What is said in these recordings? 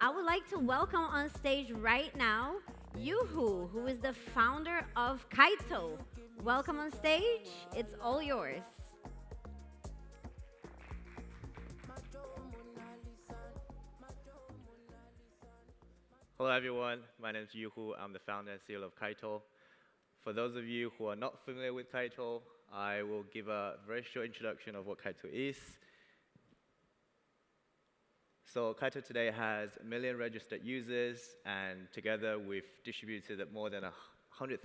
I would like to welcome on stage right now Yuhu, who is the founder of Kaito. Welcome on stage. It's all yours. Hello everyone, my name is Yuhu. I'm the founder and CEO of Kaito. For those of you who are not familiar with Kaito, I will give a very short introduction of what Kaito is. So Kaito today has 1 million registered users, and together we've distributed more than $100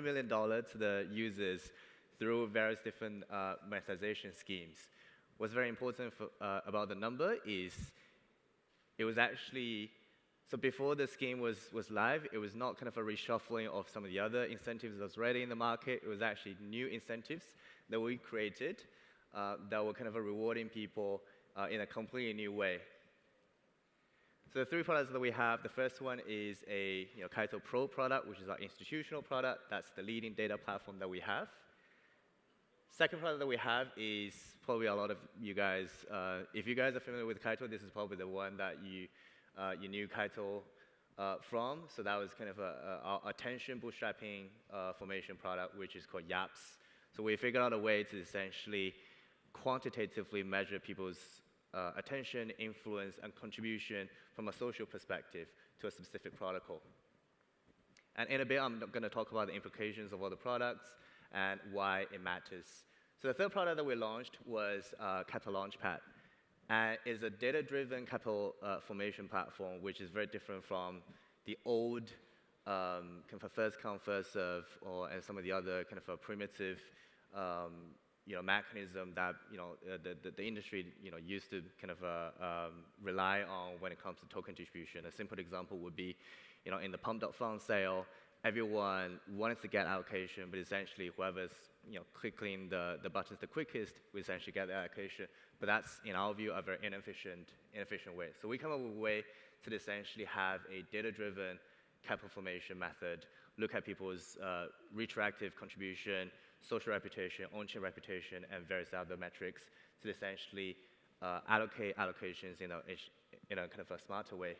million to the users through various different monetization schemes. What's very important about the number is it was actually, so before the scheme was live, it was not kind of a reshuffling of some of the other incentives that was already in the market. It was actually new incentives that we created that were kind of rewarding people in a completely new way. So the three products that we have, the first one is a Kaito Pro product, which is our institutional product. That's the leading data platform that we have. Second product that we have is probably a lot of you guys, if you guys are familiar with Kaito, this is probably the one that you knew Kaito from. So that was kind of our attention bootstrapping formation product, which is called YAPS. So we figured out a way to essentially quantitatively measure people's attention, influence, and contribution from a social perspective to a specific protocol. And in a bit, I'm going to talk about the implications of all the products and why it matters. So the third product that we launched was Kaito Launchpad. And it's a data-driven capital formation platform, which is very different from the old kind of first come, first serve, and some of the other kind of primitive mechanism that the industry used to kind of rely on when it comes to token distribution. A simple example would be, in the pump.fund sale, everyone wanted to get allocation, but essentially whoever's clicking the buttons the quickest will essentially get the allocation. But that's, in our view, a very inefficient way. So we come up with a way to essentially have a data-driven capital formation method, look at people's retroactive contribution, social reputation, on-chain reputation, and various other metrics to essentially allocate allocations in a kind of a smarter way.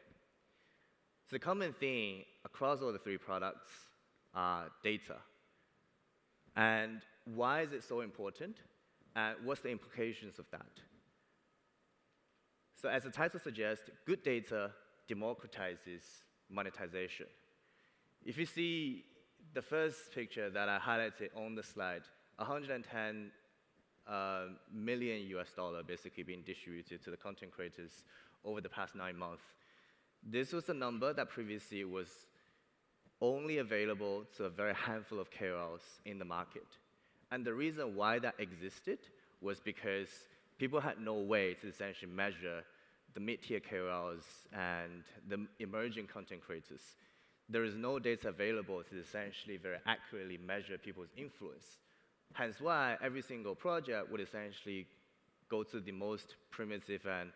So the common theme across all the three products are data. And why is it so important? And what's the implications of that? So as the title suggests, good data democratizes monetization. If you see the first picture that I highlighted on the slide, 110 million US dollar basically being distributed to the content creators over the past 9 months. This was a number that previously was only available to a very handful of KOLs in the market. And the reason why that existed was because people had no way to essentially measure the mid-tier KOLs and the emerging content creators. There is no data available to essentially very accurately measure people's influence. Hence why every single project would essentially go to the most primitive and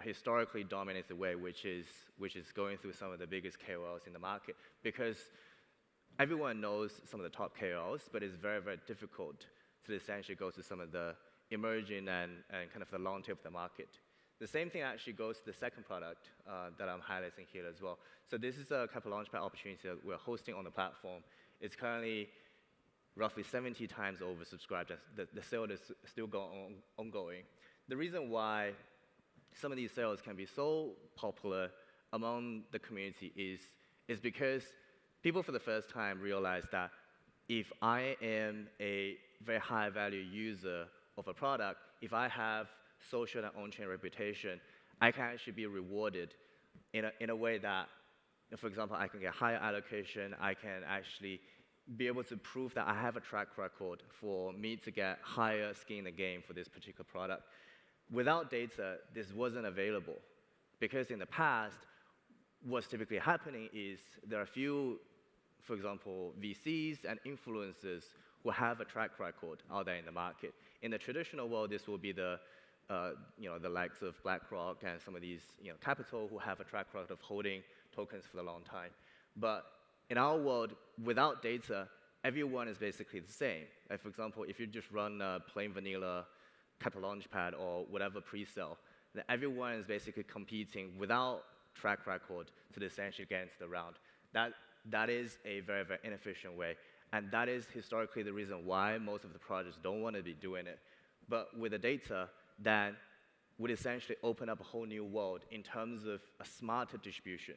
historically dominated way, which is going through some of the biggest KOLs in the market. Because everyone knows some of the top KOLs, but it's very, very difficult to essentially go to some of the emerging and kind of the long tail of the market. The same thing actually goes to the second product that I'm highlighting here as well. So this is a Kaito Launchpad opportunity that we're hosting on the platform. It's currently roughly 70 times oversubscribed. The sale is still ongoing. The reason why some of these sales can be so popular among the community is because people for the first time realize that if I am a very high value user of a product, if I have social and on-chain reputation, I can actually be rewarded in a way that, for example, I can get higher allocation, I can actually be able to prove that I have a track record for me to get higher skin in the game for this particular product. Without data, this wasn't available. Because in the past, what's typically happening is there are a few, for example, VCs and influencers who have a track record out there in the market. In the traditional world, this will be the likes of BlackRock and some of these capital who have a track record of holding tokens for a long time. But in our world, without data, everyone is basically the same. Like for example, if you just run a plain vanilla Kaito Launchpad or whatever pre-sale, And everyone is basically competing without track record to essentially get into the round. That is a very, very inefficient way. And that is historically the reason why most of the projects don't want to be doing it. But with the data, that would essentially open up a whole new world in terms of a smarter distribution.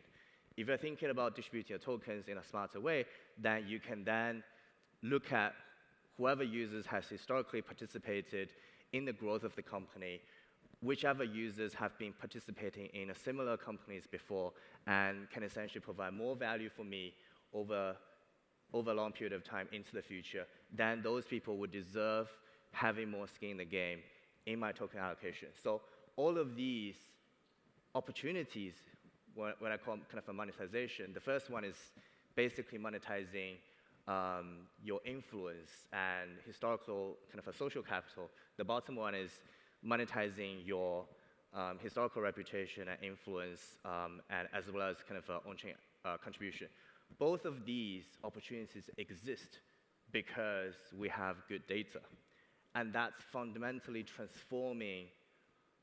If you're thinking about distributing your tokens in a smarter way, then you can then look at whoever users has historically participated in the growth of the company, whichever users have been participating in a similar companies before and can essentially provide more value for me over a long period of time into the future, then those people would deserve having more skin in the game in my token allocation. So all of these opportunities, what I call kind of a monetization, the first one is basically monetizing your influence and historical kind of a social capital. The bottom one is monetizing your historical reputation and influence, and as well as kind of on-chain contribution. Both of these opportunities exist because we have good data. And that's fundamentally transforming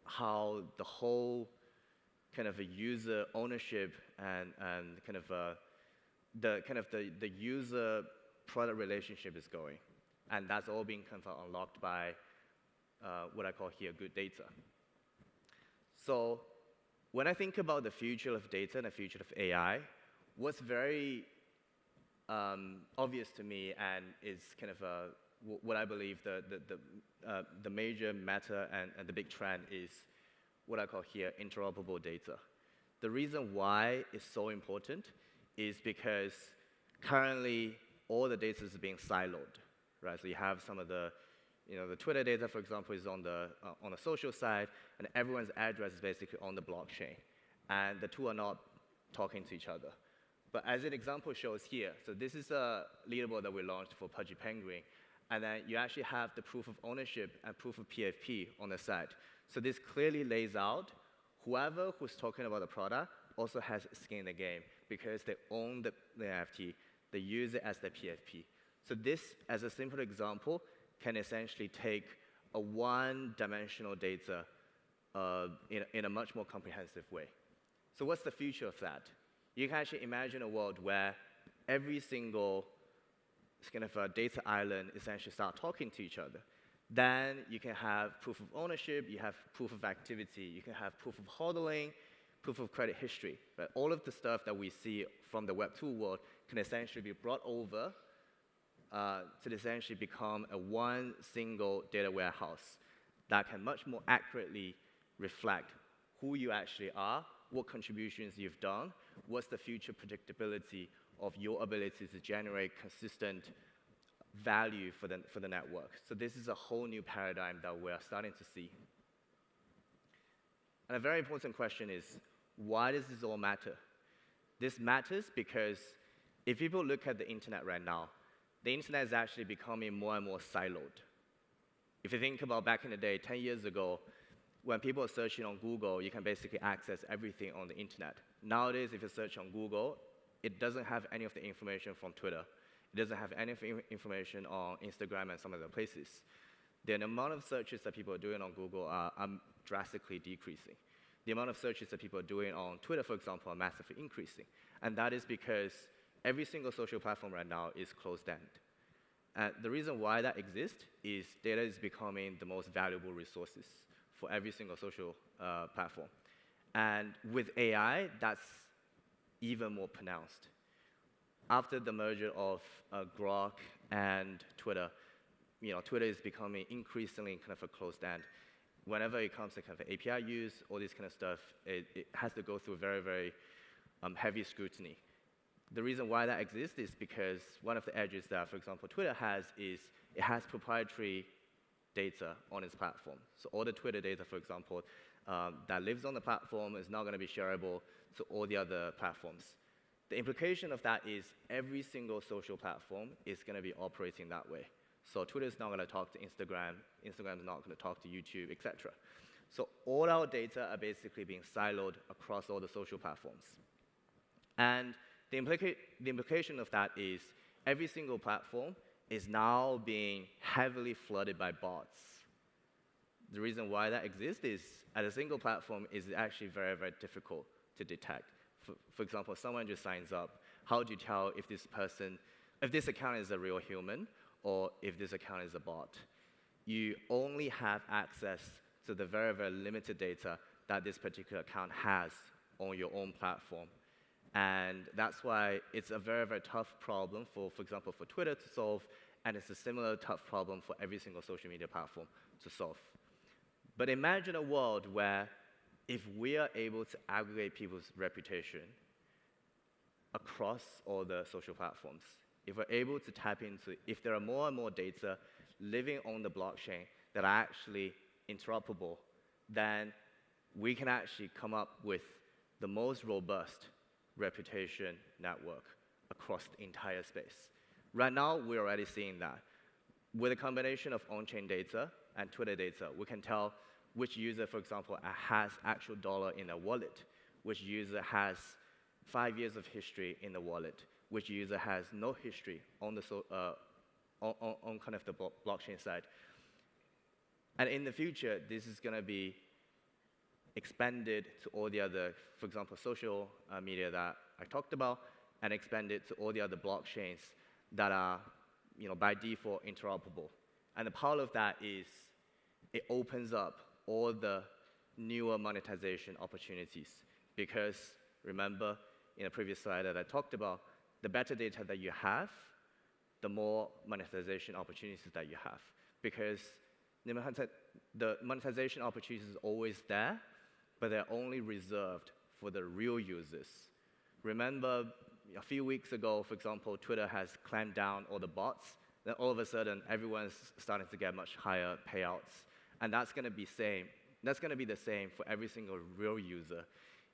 how the whole kind of a user ownership and kind of the user product relationship is going. And that's all being kind of unlocked by what I call here good data. So when I think about the future of data and the future of AI, what's very obvious to me and is kind of what I believe the major matter and the big trend is what I call here interoperable data. The reason why it's so important is because currently all the data is being siloed, right? So you have some of the Twitter data, for example, is on the social side, and everyone's address is basically on the blockchain, and the two are not talking to each other. But as an example shows here, so this is a leaderboard that we launched for Pudgy Penguin, and then you actually have the proof of ownership and proof of PFP on the side. So this clearly lays out whoever who's talking about the product also has skin in the game because they own the NFT, they use it as their PFP. So this, as a simple example, can essentially take a one-dimensional data in a much more comprehensive way. So what's the future of that? You can actually imagine a world where every single kind of a data island essentially start talking to each other. Then you can have proof of ownership, you have proof of activity, you can have proof of hodling, proof of credit history. Right? All of the stuff that we see from the Web2 world can essentially be brought over to essentially become a one single data warehouse that can much more accurately reflect who you actually are, what contributions you've done, what's the future predictability of your ability to generate consistent value for the network. So this is a whole new paradigm that we're starting to see. And a very important question is, why does this all matter? This matters because if people look at the internet right now, the internet is actually becoming more and more siloed. If you think about back in the day, 10 years ago, when people are searching on Google, you can basically access everything on the internet. Nowadays, if you search on Google, it doesn't have any of the information from Twitter. It doesn't have any information on Instagram and some other places. The amount of searches that people are doing on Google are drastically decreasing. The amount of searches that people are doing on Twitter, for example, are massively increasing. And that is because every single social platform right now is closed-end. And the reason why that exists is data is becoming the most valuable resources for every single social platform. And with AI, that's even more pronounced. After the merger of Grok and Twitter, Twitter is becoming increasingly kind of a closed-end. Whenever it comes to kind of API use, all this kind of stuff, it has to go through very, very heavy scrutiny. The reason why that exists is because one of the edges that, for example, Twitter has is it has proprietary data on its platform. So all the Twitter data, for example, that lives on the platform is not going to be shareable to all the other platforms. The implication of that is every single social platform is going to be operating that way. So Twitter is not going to talk to Instagram, Instagram is not going to talk to YouTube, etc. So all our data are basically being siloed across all the social platforms. And the implication of that is every single platform is now being heavily flooded by bots. The reason why that exists is, at a single platform, is actually very, very difficult to detect. For example, someone just signs up. How do you tell if this account is a real human or if this account is a bot? You only have access to the very, very limited data that this particular account has on your own platform. And that's why it's a very, very tough problem for example, for Twitter to solve, and it's a similar tough problem for every single social media platform to solve. But imagine a world where if we are able to aggregate people's reputation across all the social platforms, if we're able to tap into, if there are more and more data living on the blockchain that are actually interoperable, then we can actually come up with the most robust reputation network across the entire space. Right now, we're already seeing that. With a combination of on-chain data and Twitter data, we can tell which user, for example, has actual dollar in their wallet, which user has 5 years of history in the wallet, which user has no history on the on kind of the blockchain side. And in the future, this is going to be expanded to all the other, for example, social media that I talked about, and expanded to all the other blockchains that are, by default interoperable. And the power of that is it opens up all the newer monetization opportunities. Because remember, in a previous slide that I talked about, the better data that you have, the more monetization opportunities that you have. Because the monetization opportunities is always there, but they're only reserved for the real users. Remember, a few weeks ago, for example, Twitter has clamped down all the bots. Then all of a sudden, everyone's starting to get much higher payouts. And that's going to be the same for every single real user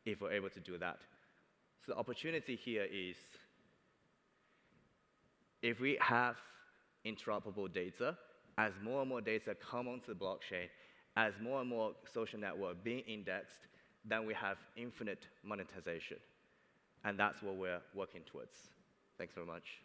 if we're able to do that. So the opportunity here is, if we have interoperable data, as more and more data come onto the blockchain, as more and more social network being indexed, then we have infinite monetization. And that's what we're working towards. Thanks very much.